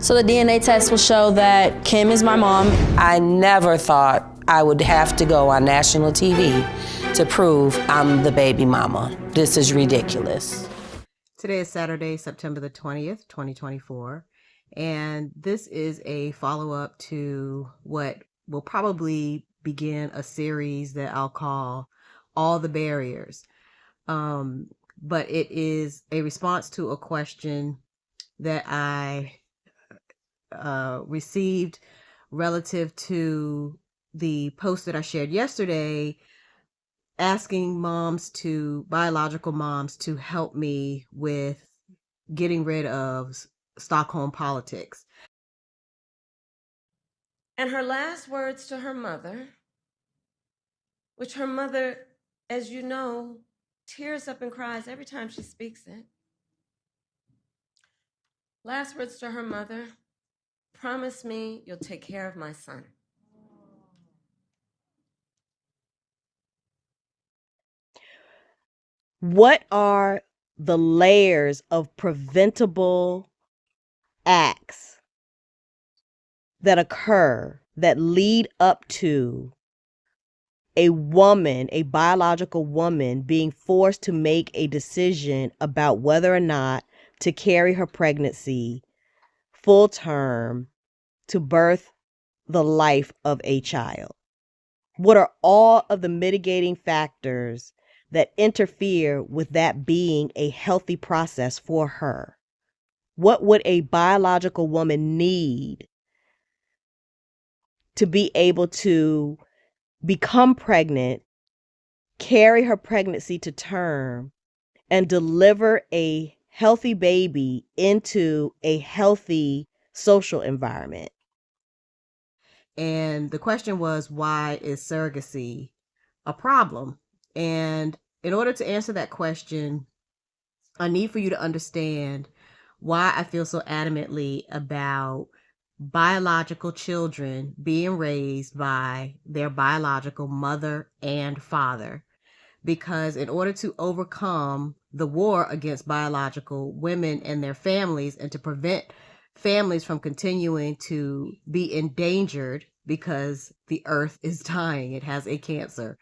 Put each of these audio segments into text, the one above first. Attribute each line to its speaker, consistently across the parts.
Speaker 1: So the DNA test will show that Kim is my mom.
Speaker 2: I never thought I would have to go on national TV to prove I'm the baby mama. This is ridiculous.
Speaker 3: Today is Saturday, September the 20th, 2024, and this is a follow-up to what will probably begin a series that I'll call All the Barriers. But it is a response to a question that I received relative to the post that I shared yesterday, asking biological moms to help me with getting rid of Stockholm politics.
Speaker 4: And her last words to her mother, which her mother, as you know, tears up and cries every time she speaks it. Last words to her mother, promise me you'll take care of my son.
Speaker 5: What are the layers of preventable acts that occur that lead up to a woman, a biological woman, being forced to make a decision about whether or not to carry her pregnancy full term to birth the life of a child? What are all of the mitigating factors that interfere with that being a healthy process for her? What would a biological woman need to be able to become pregnant, carry her pregnancy to term, and deliver a healthy baby into a healthy social environment?
Speaker 3: And the question was, why is surrogacy a problem? And in order to answer that question, I need for you to understand why I feel so adamantly about biological children being raised by their biological mother and father. Because in order to overcome the war against biological women and their families, and to prevent families from continuing to be endangered because the earth is dying, it has a cancer,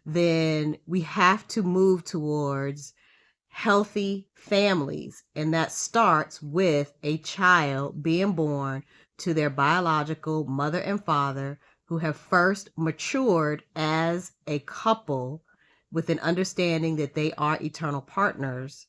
Speaker 3: then we have to move towards healthy families. And that starts with a child being born to their biological mother and father, who have first matured as a couple with an understanding that they are eternal partners,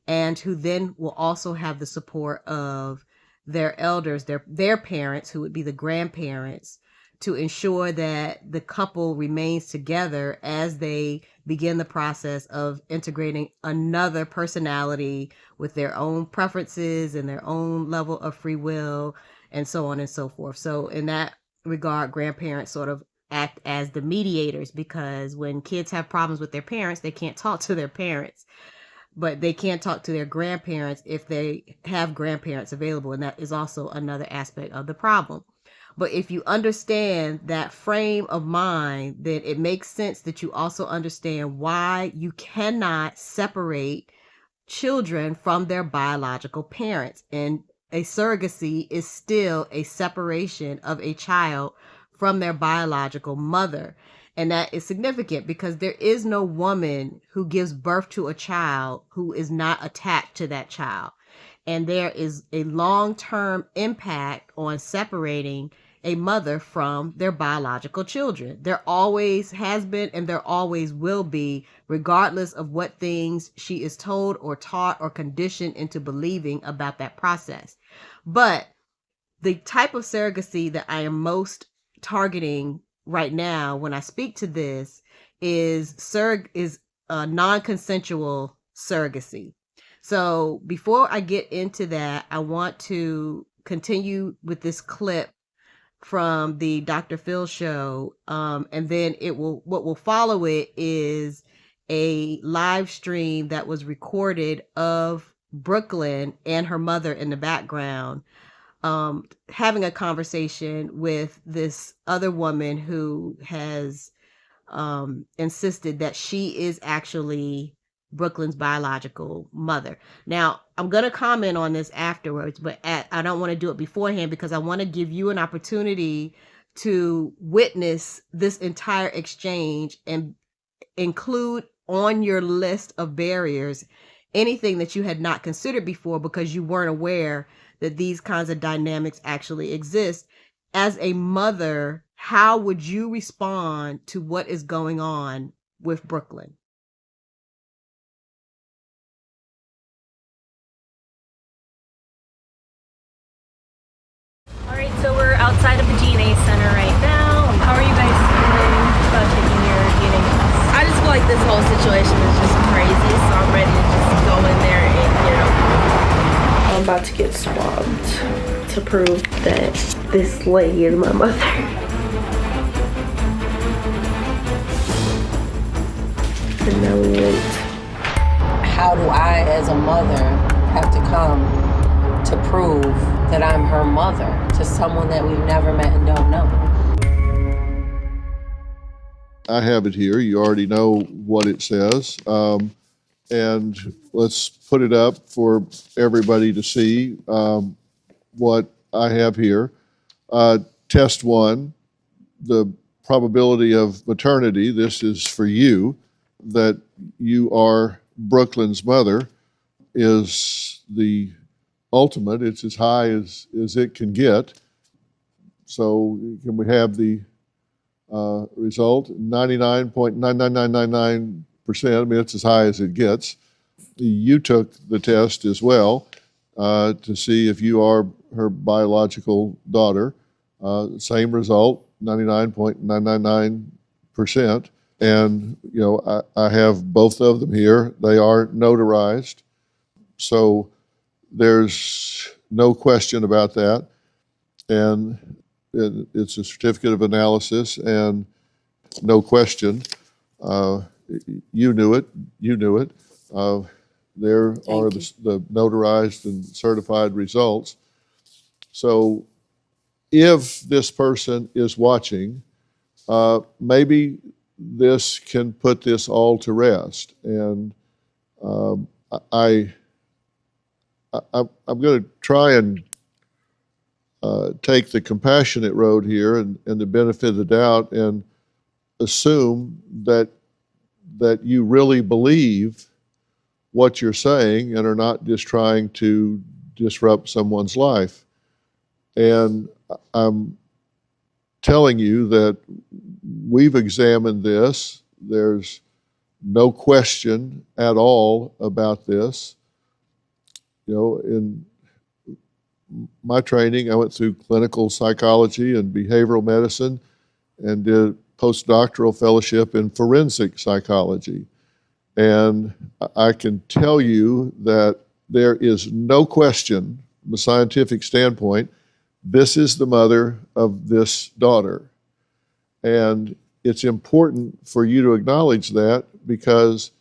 Speaker 3: and who then will also have the support of their elders, their parents, who would be the grandparents, to ensure that the couple remains together as they begin the process of integrating another personality with their own preferences and their own level of free will, and so on and so forth. So in that regard, grandparents sort of act as the mediators, because when kids have problems with their parents, they can't talk to their parents, but they can talk to their grandparents if they have grandparents available. And that is also another aspect of the problem. But if you understand that frame of mind, then it makes sense that you also understand why you cannot separate children from their biological parents. And a surrogacy is still a separation of a child from their biological mother. And that is significant because there is no woman who gives birth to a child who is not attached to that child. And there is a long-term impact on separating a mother from their biological children. There always has been, and there always will be, regardless of what things she is told or taught or conditioned into believing about that process. But the type of surrogacy that I am most targeting right now when I speak to this is non-consensual surrogacy. So before I get into that, I want to continue with this clip from the Dr. Phil show. And then what will follow it is a live stream that was recorded of Brooklyn and her mother in the background, having a conversation with this other woman who has insisted that she is actually Brooklyn's biological mother. Now, I'm going to comment on this afterwards, but I don't want to do it beforehand because I want to give you an opportunity to witness this entire exchange and include on your list of barriers anything that you had not considered before because you weren't aware that these kinds of dynamics actually exist. As a mother, how would you respond to what is going on with Brooklyn?
Speaker 6: All right, so we're outside of the DNA center right now. How are you guys feeling about taking your DNA test?
Speaker 1: I just feel like this whole situation is just crazy, so I'm ready to just go in there and get it over. I'm about to get swabbed to prove that this lady is my mother. And now we wait.
Speaker 2: How do I, as a mother, have to come to prove that I'm her mother to someone that we've never met and don't know?
Speaker 7: I have it here. You already know what it says. And let's put it up for everybody to see what I have here. Test 1, the probability of maternity, this is for you, that you are Brooklyn's mother, is the ultimate. It's as high as it can get. So can we have the result? 99.99999%. I mean, it's as high as it gets. You took the test as well to see if you are her biological daughter. Same result, 99.999%. And, you know, I have both of them here. They are notarized. So there's no question about that. And it's a certificate of analysis, and no question. You knew it. There are the notarized and certified results. So if this person is watching, maybe this can put this all to rest. And I'm going to try and take the compassionate road here and the benefit of the doubt and assume that you really believe what you're saying and are not just trying to disrupt someone's life. And I'm telling you that we've examined this. There's no question at all about this. You know, in my training, I went through clinical psychology and behavioral medicine and did postdoctoral fellowship in forensic psychology. And I can tell you that there is no question from a scientific standpoint, this is the mother of this daughter. And it's important for you to acknowledge that, because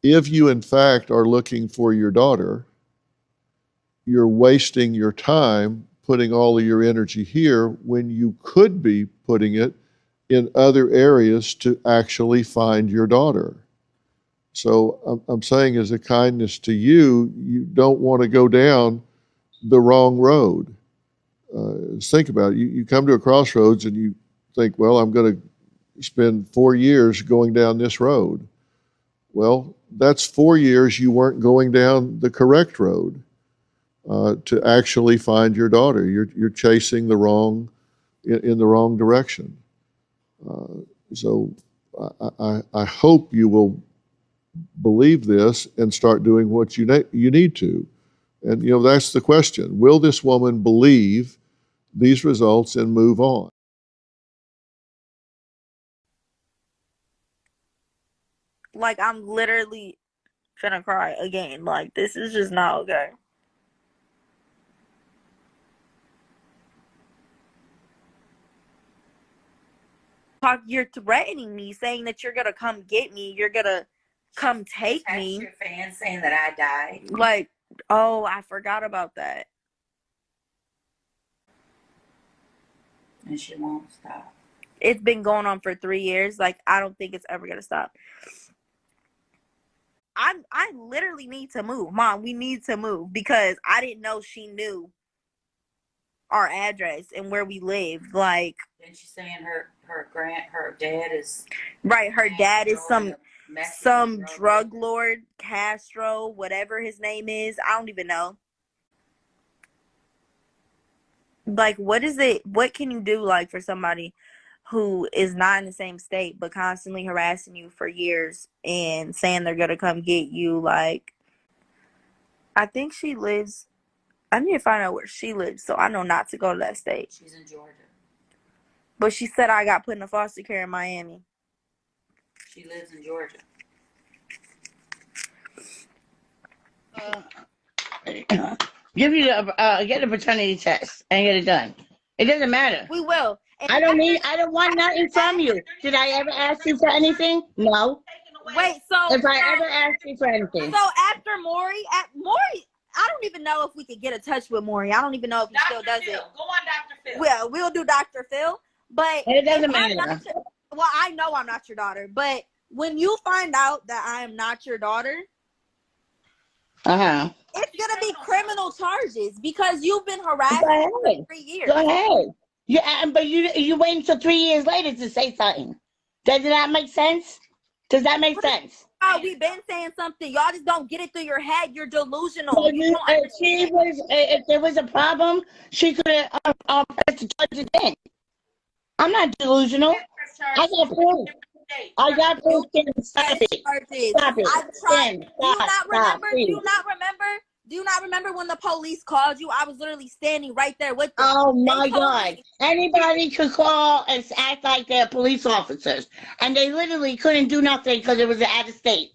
Speaker 7: if you in fact are looking for your daughter, you're wasting your time putting all of your energy here when you could be putting it in other areas to actually find your daughter. So I'm saying, as a kindness to you, you don't want to go down the wrong road. Think about it. You come to a crossroads and you think, well, I'm going to spend 4 years going down this road. Well, that's 4 years you weren't going down the correct road to actually find your daughter. You're chasing the wrong, in the wrong direction. So I hope you will believe this and start doing what you need to. And, you know, that's the question. Will this woman believe these results and move on?
Speaker 8: Like, I'm literally finna cry again. Like, this is just not okay. You're threatening me, saying that you're gonna come get me. You're gonna come take me.
Speaker 9: Your fans saying that I died.
Speaker 8: Like, oh, I forgot about that.
Speaker 9: And she won't stop.
Speaker 8: It's been going on for 3 years. Like, I don't think it's ever gonna stop. I literally need to move. Mom, we need to move because I didn't know she knew our address and where we lived. Like,
Speaker 9: and she's saying her dad is
Speaker 8: right, her dad is some
Speaker 9: Mexican
Speaker 8: drug lord, Castro, whatever his name is. I don't even know. Like, what can you do, like, for somebody who is not in the same state but constantly harassing you for years and saying they're gonna come get you? Like, I think she lives, I need to find out where she lives so I know not to go to that state.
Speaker 9: She's in Georgia.
Speaker 8: But she said I got put in a foster care in Miami.
Speaker 9: She lives in Georgia.
Speaker 10: Give you get a paternity test and get it done. It doesn't matter.
Speaker 8: We will. And
Speaker 10: I don't want nothing from you. Did I ever ask you for anything? No.
Speaker 8: Wait, so
Speaker 10: If I ever asked you for anything.
Speaker 8: So after Maury, I don't even know if we could get in touch with Maury. I don't even know if he still does it.
Speaker 9: Go on Dr. Phil.
Speaker 8: Well, we'll do Dr. Phil, but
Speaker 10: It doesn't matter.
Speaker 8: Well, I know I'm not your daughter, but when you find out that I am not your daughter, it's gonna be criminal charges because you've been harassed for 3 years.
Speaker 10: Go ahead. Yeah, but you wait until 3 years later to say something. Does that make sense? Does that make sense?
Speaker 8: Oh, we've been saying something. Y'all just don't get it through your head. You're delusional.
Speaker 10: So if there was a problem, she could have pressed the charges then. I'm not delusional. I got proof. I got proof. Stop it. Stop it.
Speaker 8: Do you not remember when the police called you? I was literally standing right there with them.
Speaker 10: Oh my God. Anybody could call and act like they're police officers. And they literally couldn't do nothing because it was out of state.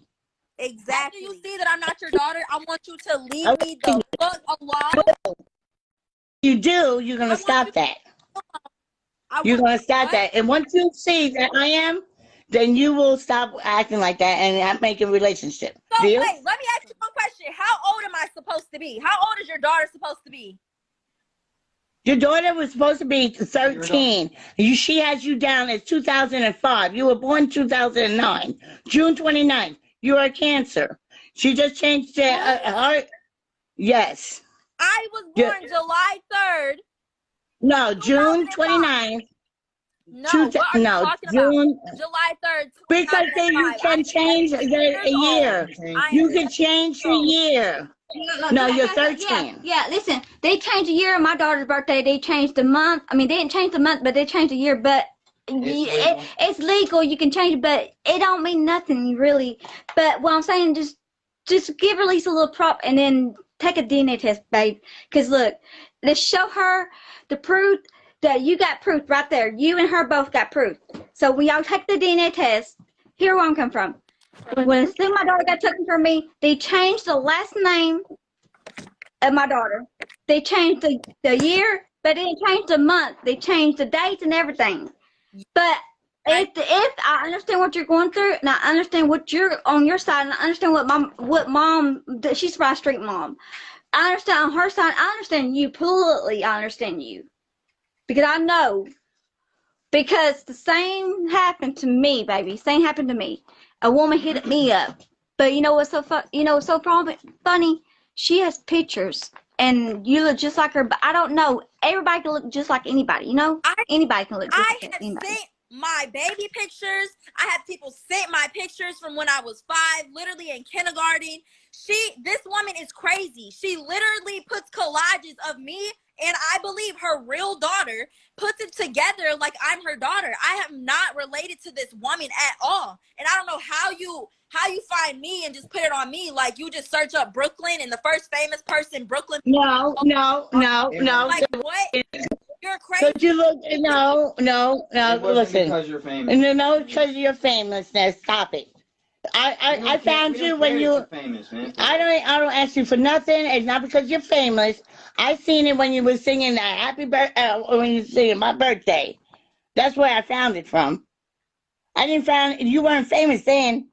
Speaker 8: Exactly. After you see that I'm not your daughter, I want you to leave me the fuck alone.
Speaker 10: You do, you're going to stop that. You're going to stop that. And once you see that I am, then you will stop acting like that and make a relationship.
Speaker 8: So
Speaker 10: Deal?
Speaker 8: wait, let me ask you one question. How old am I supposed to be? How old is your daughter supposed to be?
Speaker 10: Your daughter was supposed to be 13. She has you down as 2005. You were born 2009. June 29th. You are a Cancer. She just changed her. Yes.
Speaker 8: I was born July 3rd.
Speaker 10: No, June 29th.
Speaker 8: No, what are you talking
Speaker 10: June,
Speaker 8: about? July 3rd.
Speaker 10: Because then you can change a year. You can change the year. No, you're 13.
Speaker 11: Yeah, listen, they changed the year of my daughter's birthday. They changed the month. I mean, they didn't change the month, but they changed the year. But it's legal. You can change it, but it don't mean nothing, really. But what I'm saying, just give Release a little prop and then take a DNA test, babe. Because, look, let's show her the proof that you got proof right there. You and her both got proof. So when y'all take the DNA test, here where I'm coming from. When as soon as my daughter got taken from me, they changed the last name of my daughter. They changed the year, but they didn't change the month. They changed the dates and everything. But if I understand what you're going through, and I understand what you're on your side, and I understand what mom, she's my street mom. I understand on her side. I understand you completely. I understand you. Because I know, because the same happened to me, baby. Same happened to me. A woman hit me up, but you know what's so funny? She has pictures, and you look just like her. But I don't know. Everybody can look just like anybody. You know, anybody can look just like anybody.
Speaker 8: I have sent my baby pictures. I have people sent my pictures from when I was 5, literally in kindergarten. This woman is crazy. She literally puts collages of me. And I believe her real daughter puts it together like I'm her daughter. I am not related to this woman at all. And I don't know how you find me and just put it on me. Like you just search up Brooklyn and the first famous person, Brooklyn.
Speaker 10: No.
Speaker 8: Like what? You're crazy.
Speaker 10: You look, no. Listen.
Speaker 12: Because you're famous.
Speaker 10: No, because of your famousness. Stop it. I found you when you
Speaker 12: famous, man.
Speaker 10: I don't ask you for nothing. It's not because you're famous. I seen it when you were singing happy birthday when you were singing my birthday. That's where I found it from. I didn't find you weren't famous then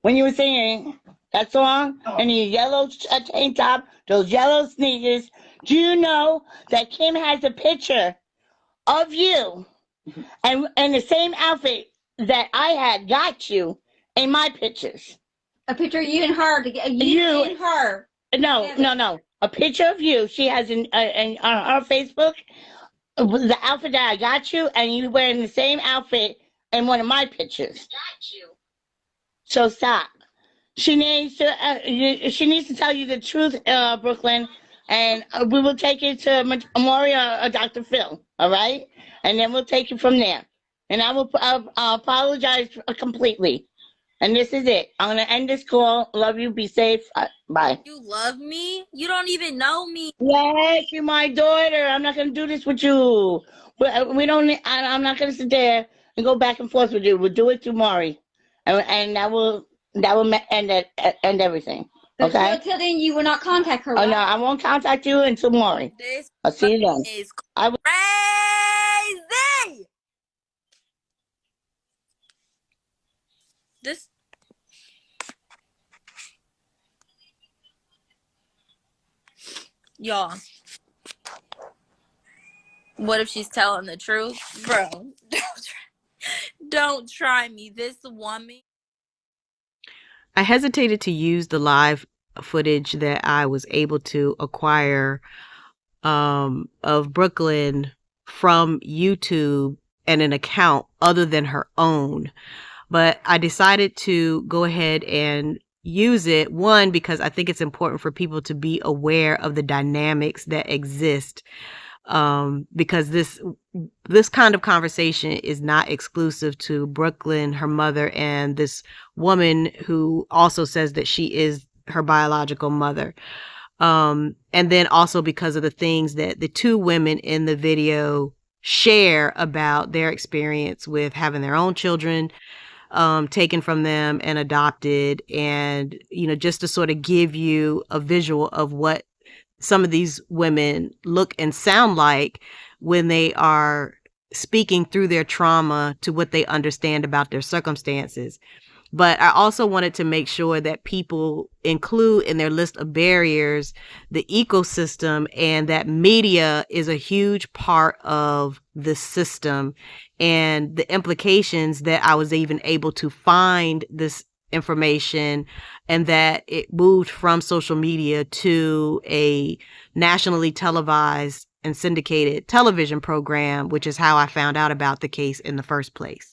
Speaker 10: when you were singing that song and your yellow tank top, those yellow sneakers. Do you know that Kim has a picture of you and the same outfit that I had got you in my pictures?
Speaker 11: A picture of you and her. You and her.
Speaker 10: No. A picture of you. She has on her Facebook the outfit that I got you, and you wearing the same outfit in one of my pictures. Got you. So stop. She needs to tell you the truth, Brooklyn, and we will take it to Maury or Dr. Phil. All right, and then we'll take it from there. And I will apologize completely. And this is it. I'm gonna end this call. Love you. Be safe. Bye.
Speaker 8: You love me? You don't even know me.
Speaker 10: Yes, you're my daughter. I'm not gonna do this with you. We don't. I'm not gonna sit there and go back and forth with you. We'll do it through Maury, and that will end everything.
Speaker 11: But
Speaker 10: Okay.
Speaker 11: until then, you will not contact her.
Speaker 10: Oh
Speaker 11: Right?
Speaker 10: no, I won't contact you until Maury.
Speaker 8: This
Speaker 10: I'll see you then.
Speaker 8: is
Speaker 10: I will.
Speaker 8: crazy. This. Y'all. What if she's telling the truth? Bro, don't try me. This woman.
Speaker 3: I hesitated to use the live footage that I was able to acquire of Brooklyn from YouTube and an account other than her own. But I decided to go ahead and use it, one, because I think it's important for people to be aware of the dynamics that exist, because this kind of conversation is not exclusive to Brooklyn, her mother, and this woman who also says that she is her biological mother. And then also because of the things that the two women in the video share about their experience with having their own children taken from them and adopted, and just to sort of give you a visual of what some of these women look and sound like when they are speaking through their trauma to what they understand about their circumstances. But I also wanted to make sure that people include in their list of barriers the ecosystem, and that media is a huge part of the system, and the implications that I was even able to find this information, and that it moved from social media to a nationally televised and syndicated television program, which is how I found out about the case in the first place.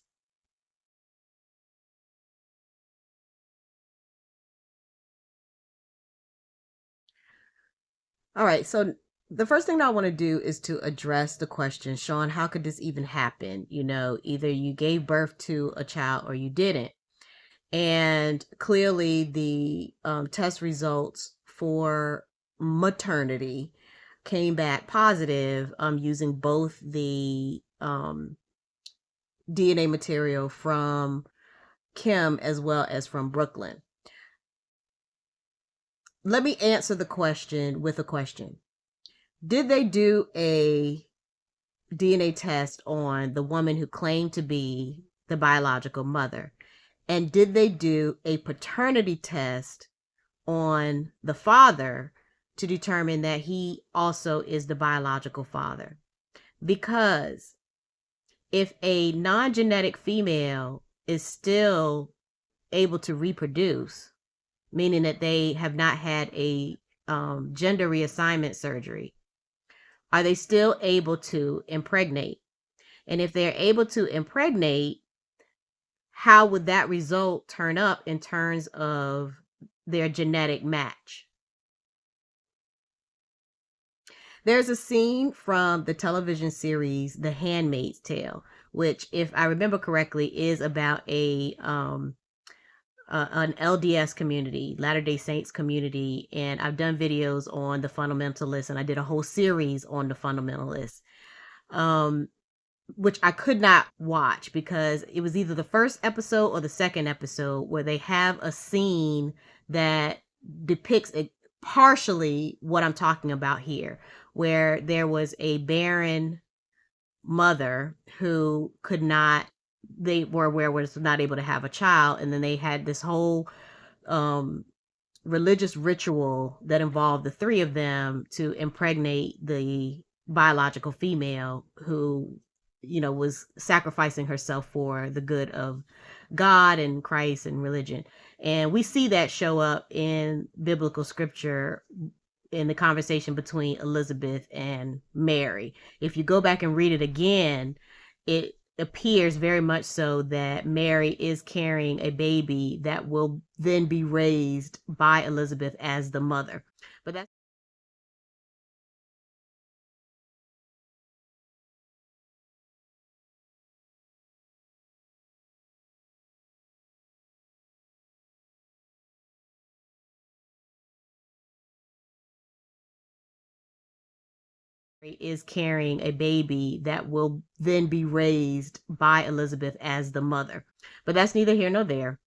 Speaker 3: All right, so the first thing that I want to do is to address the question, Sean, how could this even happen? Either you gave birth to a child or you didn't. And clearly the test results for maternity came back positive using both the DNA material from Kim as well as from Brooklyn. Let me answer the question with a question. Did they do a DNA test on the woman who claimed to be the biological mother? And did they do a paternity test on the father to determine that he also is the biological father? Because if a non-genetic female is still able to reproduce, meaning that they have not had a gender reassignment surgery, are they still able to impregnate? And if they're able to impregnate, how would that result turn up in terms of their genetic match? There's a scene from the television series The Handmaid's Tale, which, if I remember correctly, is about an LDS community, Latter-day Saints community, and I've done videos on the fundamentalists, and I did a whole series on the fundamentalists, which I could not watch because it was either the first episode or the second episode where they have a scene that depicts partially what I'm talking about here, where there was a barren mother who was not able to have a child, and then they had this whole religious ritual that involved the three of them to impregnate the biological female who was sacrificing herself for the good of God and Christ and religion. And we see that show up in biblical scripture in the conversation between Elizabeth and Mary. If you go back and read it again, it appears very much so that Mary is carrying a baby that will then be raised by Elizabeth as the mother. But that's is carrying a baby that will then be raised by Elizabeth as the mother. But that's neither here nor there.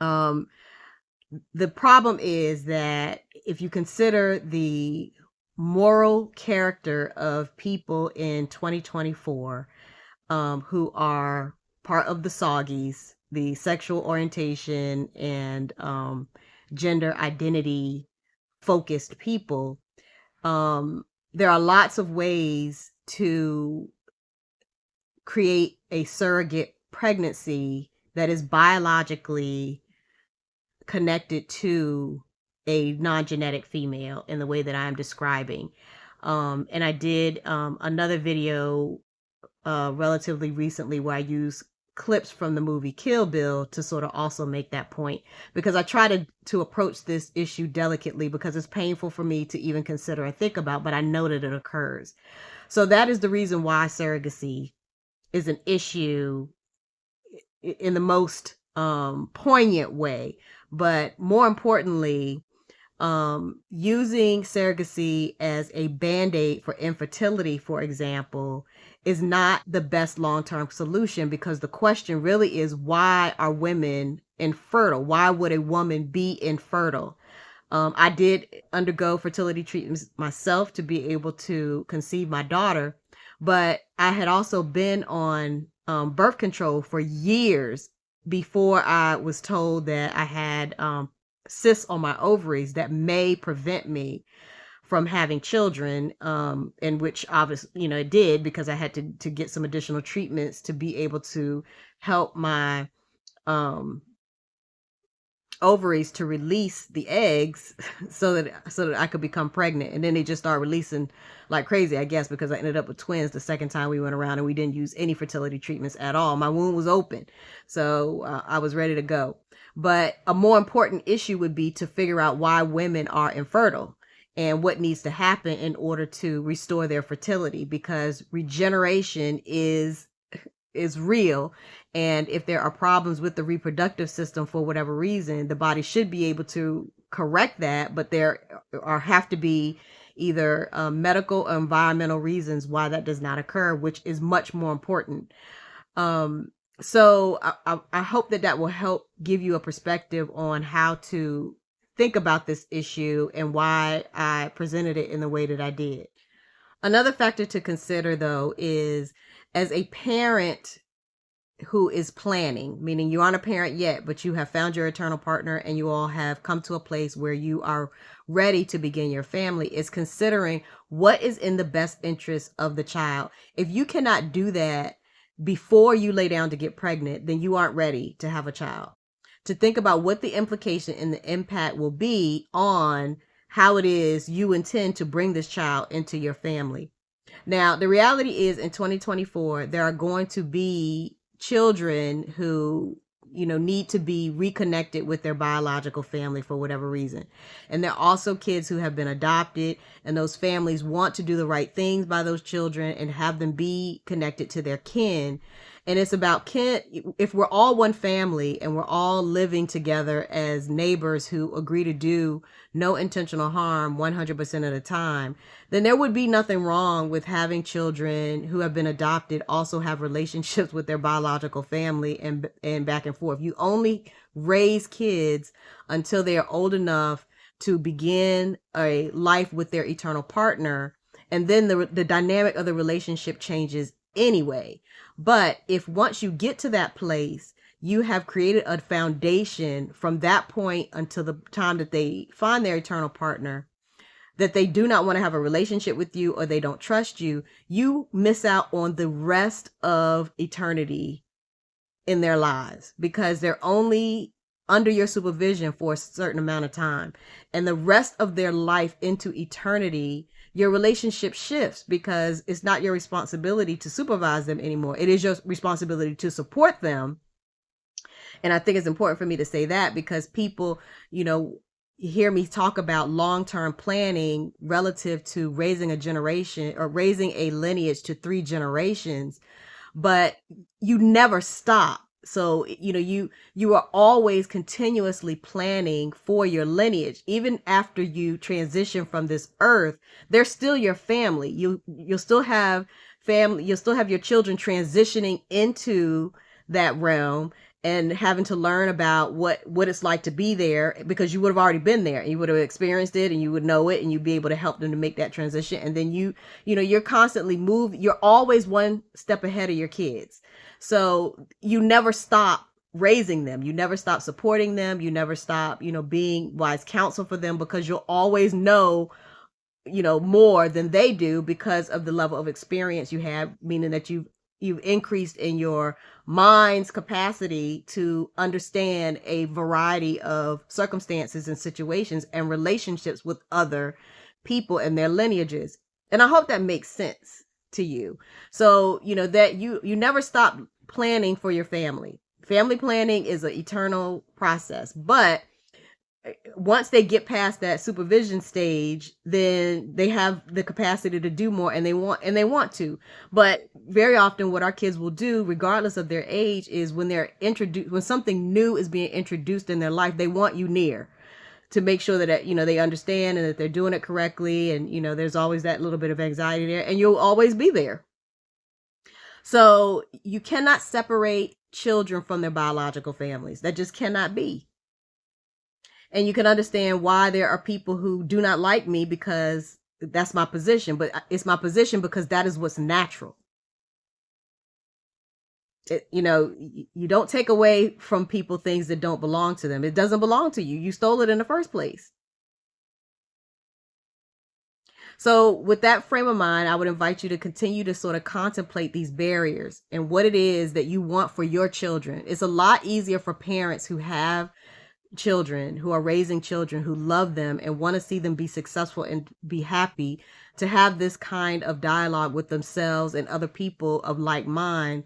Speaker 3: The problem is that if you consider the moral character of people in 2024 who are part of the soggies, the sexual orientation and gender identity focused people, there are lots of ways to create a surrogate pregnancy that is biologically connected to a non-genetic female in the way that I'm describing. And I did another video relatively recently where I use clips from the movie Kill Bill to sort of also make that point, because I try to approach this issue delicately because it's painful for me to even consider and think about, but I know that it occurs. So that is the reason why surrogacy is an issue in the most poignant way. But more importantly, using surrogacy as a band-aid for infertility, for example, is not the best long-term solution, because the question really is, why are women infertile? Why would a woman be infertile? I did undergo fertility treatments myself to be able to conceive my daughter, but I had also been on birth control for years before I was told that I had cysts on my ovaries that may prevent me from having children, in which obviously, it did, because I had to get some additional treatments to be able to help my ovaries to release the eggs so that I could become pregnant. And then they just started releasing like crazy, I guess, because I ended up with twins the second time we went around, and we didn't use any fertility treatments at all. My womb was open, so I was ready to go. But a more important issue would be to figure out why women are infertile and what needs to happen in order to restore their fertility, because regeneration is real. And if there are problems with the reproductive system for whatever reason, the body should be able to correct that, but there have to be either medical or environmental reasons why that does not occur, which is much more important. So I hope that will help give you a perspective on how to think about this issue and why I presented it in the way that I did. Another factor to consider, though, is as a parent who is planning, meaning you aren't a parent yet, but you have found your eternal partner and you all have come to a place where you are ready to begin your family, is considering what is in the best interest of the child. If you cannot do that before you lay down to get pregnant, then you aren't ready to have a child. To think about what the implication and the impact will be on how it is you intend to bring this child into your family. Now, the reality is in 2024, there are going to be children who, need to be reconnected with their biological family for whatever reason. And there are also kids who have been adopted, and those families want to do the right things by those children and have them be connected to their kin. And it's about if we're all one family and we're all living together as neighbors who agree to do no intentional harm 100% of the time, then there would be nothing wrong with having children who have been adopted also have relationships with their biological family and back and forth. You only raise kids until they are old enough to begin a life with their eternal partner, and then the dynamic of the relationship changes anyway. But if once you get to that place, you have created a foundation from that point until the time that they find their eternal partner, that they do not want to have a relationship with you or they don't trust you, you miss out on the rest of eternity in their lives, because they're only under your supervision for a certain amount of time, and the rest of their life into eternity, your relationship shifts because it's not your responsibility to supervise them anymore. It is your responsibility to support them. And I think it's important for me to say that because people, hear me talk about long-term planning relative to raising a generation or raising a lineage to 3 generations, but you never stop. So, you are always continuously planning for your lineage. Even after you transition from this earth, they're still your family. You'll still have family, you'll still have your children transitioning into that realm and having to learn about what it's like to be there, because you would have already been there. You would have experienced it and you would know it, and you'd be able to help them to make that transition. And then you're constantly you're always one step ahead of your kids. So you never stop raising them. You never stop supporting them. You never stop, being wise counsel for them, because you'll always know more than they do because of the level of experience you have, meaning that you've increased in your mind's capacity to understand a variety of circumstances and situations and relationships with other people and their lineages. And I hope that makes sense to you. So, that you never stop planning for your family. Family planning is an eternal process, but once they get past that supervision stage, then they have the capacity to do more, and they want to. But very often what our kids will do, regardless of their age, is when when something new is being introduced in their life, they want you near to make sure that, they understand and that they're doing it correctly. And, there's always that little bit of anxiety there, and you'll always be there. So you cannot separate children from their biological families. That just cannot be. And you can understand why there are people who do not like me, because that's my position. But it's my position because that is what's natural. You don't take away from people things that don't belong to them. It doesn't belong to you. You stole it in the first place. So with that frame of mind, I would invite you to continue to sort of contemplate these barriers and what it is that you want for your children. It's a lot easier for parents who have children, who are raising children, who love them and want to see them be successful and be happy, to have this kind of dialogue with themselves and other people of like mind,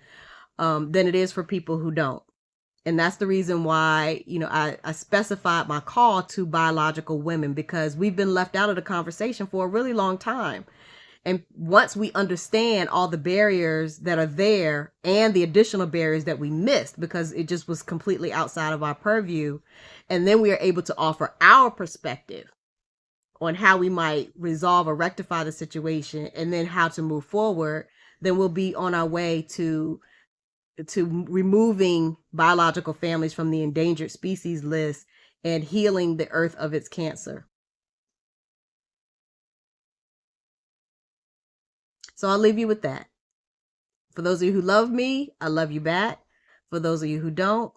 Speaker 3: than it is for people who don't. And that's the reason why, I specified my call to biological women, because we've been left out of the conversation for a really long time. And once we understand all the barriers that are there and the additional barriers that we missed because it just was completely outside of our purview, and then we are able to offer our perspective on how we might resolve or rectify the situation and then how to move forward, then we'll be on our way to removing biological families from the endangered species list and healing the earth of its cancer. So I'll leave you with that. For those of you who love me, I love you back. For those of you who don't,